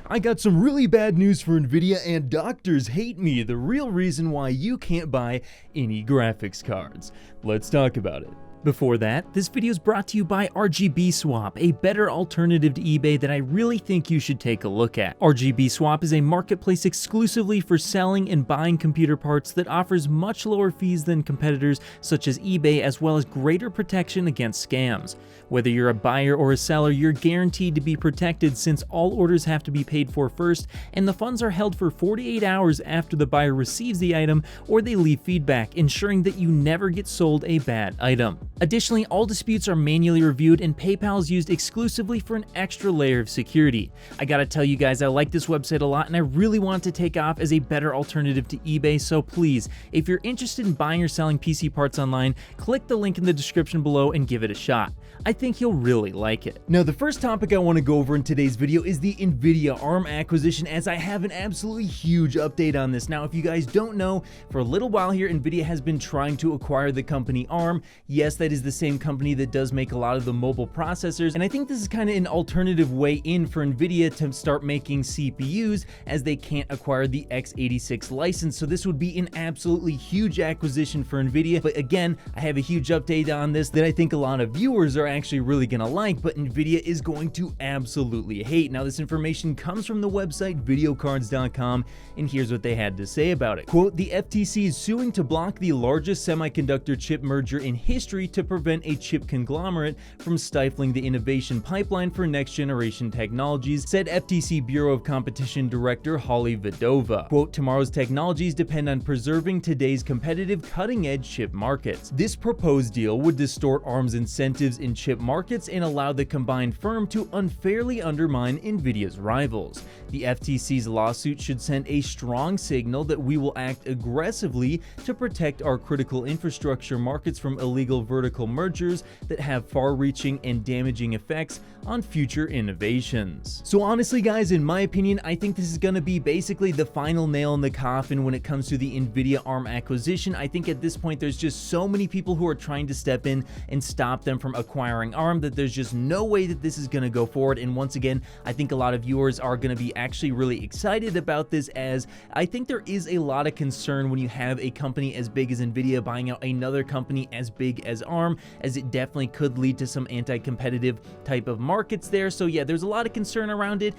I got some really bad news for Nvidia, and doctors hate me, the real reason why you can't buy any graphics cards. Let's talk about it. Before that, this video is brought to you by RGB Swap, a better alternative to eBay that I really think you should take a look at. RGB Swap is a marketplace exclusively for selling and buying computer parts that offers much lower fees than competitors such as eBay, as well as greater protection against scams. Whether you're a buyer or a seller, you're guaranteed to be protected since all orders have to be paid for first, and the funds are held for 48 hours after the buyer receives the item or they leave feedback, ensuring that you never get sold a bad item. Additionally, all disputes are manually reviewed and PayPal is used exclusively for an extra layer of security. I gotta tell you guys, I like this website a lot and I really want to take off as a better alternative to eBay, so please, if you're interested in buying or selling PC parts online, click the link in the description below and give it a shot. I think you'll really like it. Now, the first topic I want to go over in today's video is the Nvidia Arm acquisition, as I have an absolutely huge update on this. Now, if you guys don't know, for a little while here, Nvidia has been trying to acquire the company Arm. Yes, that is the same company that does make a lot of the mobile processors, and I think this is kind of an alternative way in for Nvidia to start making CPUs, as they can't acquire the x86 license. So this would be an absolutely huge acquisition for Nvidia. But again, I have a huge update on this that I think a lot of viewers are actually really gonna like, but Nvidia is going to absolutely hate. Now, this information comes from the website videocards.com, and here's what they had to say about it. Quote, "The FTC is suing to block the largest semiconductor chip merger in history to prevent a chip conglomerate from stifling the innovation pipeline for next generation technologies," said FTC Bureau of Competition Director Holly Vidova. Quote, "Tomorrow's technologies depend on preserving today's competitive cutting-edge chip markets. This proposed deal would distort Arm's incentives in chip markets and allow the combined firm to unfairly undermine Nvidia's rivals. The FTC's lawsuit should send a strong signal that we will act aggressively to protect our critical infrastructure markets from illegal vertical mergers that have far-reaching and damaging effects on future innovations." So honestly, guys, in my opinion, I think this is going to be basically the final nail in the coffin when it comes to the Nvidia Arm acquisition. I think at this point, there's just so many people who are trying to step in and stop them from acquiring Arm that there's just no way that this is going to go forward. And once again, I think a lot of viewers are going to be actually really excited about this, as I think there is a lot of concern when you have a company as big as Nvidia buying out another company as big as Arm, as it definitely could lead to some anti-competitive type of markets there. So yeah, there's a lot of concern around it.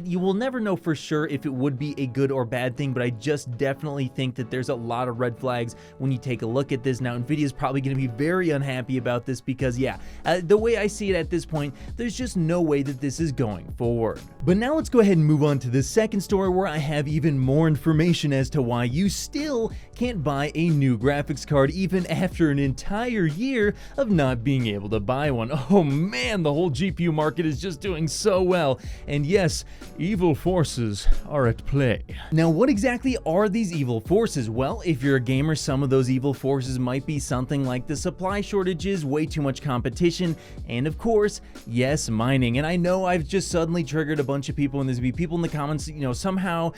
You will never know for sure if it would be a good or bad thing, but I just definitely think that there's a lot of red flags when you take a look at this. Now, Nvidia is probably going to be very unhappy about this because yeah, the way I see it at this point, there's just no way that this is going forward. But now let's go ahead and move on to the second story, where I have even more information as to why you still can't buy a new graphics card even after an entire year of not being able to buy one. Oh man, the whole GPU market is just doing so well. And yes, evil forces are at play. Now, what exactly are these evil forces? Well, if you're a gamer, some of those evil forces might be something like the supply shortages, way too much competition, and of course, yes, mining. And I know I've just suddenly triggered a bunch of people, and there's gonna be people in the comments, somehow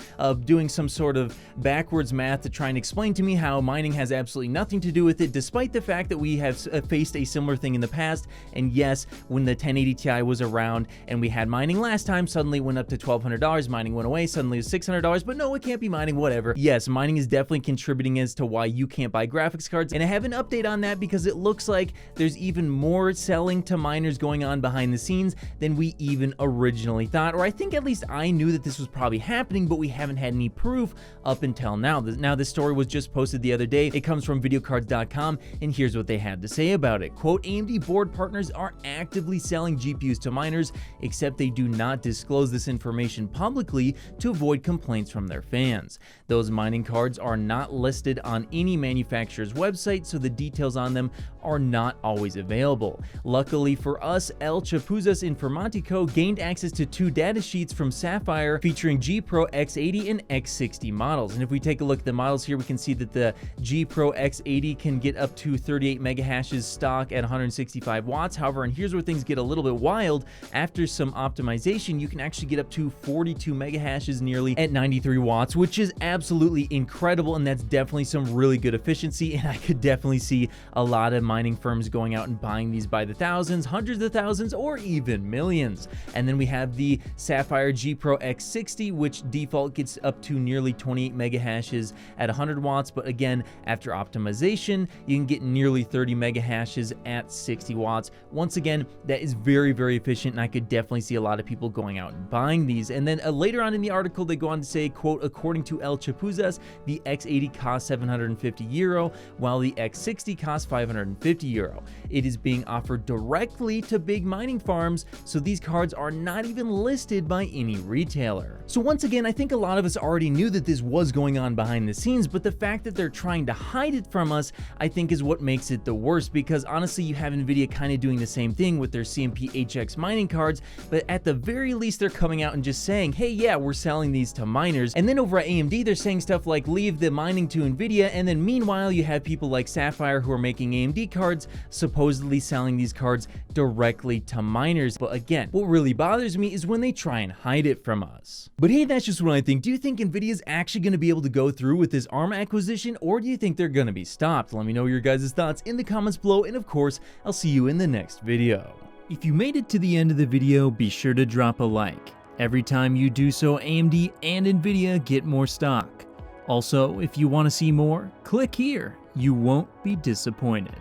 doing some sort of backwards math to try and explain to me how mining has absolutely nothing to do with it, despite the fact that we have faced a similar thing in the past. And yes, when the 1080 Ti was around and we had mining last time, suddenly it went up to $1,200, mining went away, suddenly it was $600, but no, it can't be mining, whatever. Yes, mining is definitely contributing as to why you can't buy graphics cards, and I have an update on that because it looks like there's even more selling to miners going on behind the scenes than we even originally thought, or I think at least I knew that this was probably happening, but we haven't had any proof up until now. Now, this story was just posted the other day. It comes from videocards.com, and here's what they had to say about it. Quote, "AMD board partners are actively selling GPUs to miners, except they do not disclose this information publicly to avoid complaints from their fans. Those mining cards are not listed on any manufacturer's website, so the details on them are not always available. Luckily for us, El Chapuzas Informatico gained access to two data sheets from Sapphire featuring G Pro X80 and X60 models. And if we take a look at the models here, we can see that the G Pro X80 can get up to 38 megahashes stock at 165 watts. However, and here's where things get a little bit wild, after some optimization, you can actually get up to 42 megahashes nearly at 93 watts, which is absolutely incredible, and that's definitely some really good efficiency, and I could definitely see a lot of mining firms going out and buying these by by the thousands, hundreds of thousands, or even millions. And then we have the Sapphire G Pro X60, which default gets up to nearly 28 mega hashes at 100 watts, but again, after optimization, you can get nearly 30 mega hashes at 60 watts. Once again, that is very, very efficient, and I could definitely see a lot of people going out and buying these. And then later on in the article, they go on to say, quote, according to El Chapuzas, the X80 costs €750, while the X60 costs €550. It is being offered directly to big mining farms, so these cards are not even listed by any retailer. So once again, I think a lot of us already knew that this was going on behind the scenes, but the fact that they're trying to hide it from us, I think is what makes it the worst, because honestly, you have Nvidia kind of doing the same thing with their CMP HX mining cards, but at the very least, they're coming out and just saying, hey, yeah, we're selling these to miners. And then over at AMD, they're saying stuff like leave the mining to Nvidia, and then meanwhile, you have people like Sapphire who are making AMD cards supposedly selling these cards directly to miners. But again, what really bothers me is when they try and hide it from us. But hey, that's just what I think. Do you think Nvidia's actually going to be able to go through with this ARM acquisition, or do you think they're going to be stopped? Let me know your guys' thoughts in the comments below, and of course, I'll see you in the next video. If you made it to the end of the video, be sure to drop a like. Every time you do so, AMD and Nvidia get more stock. Also, if you want to see more, click here. You won't be disappointed.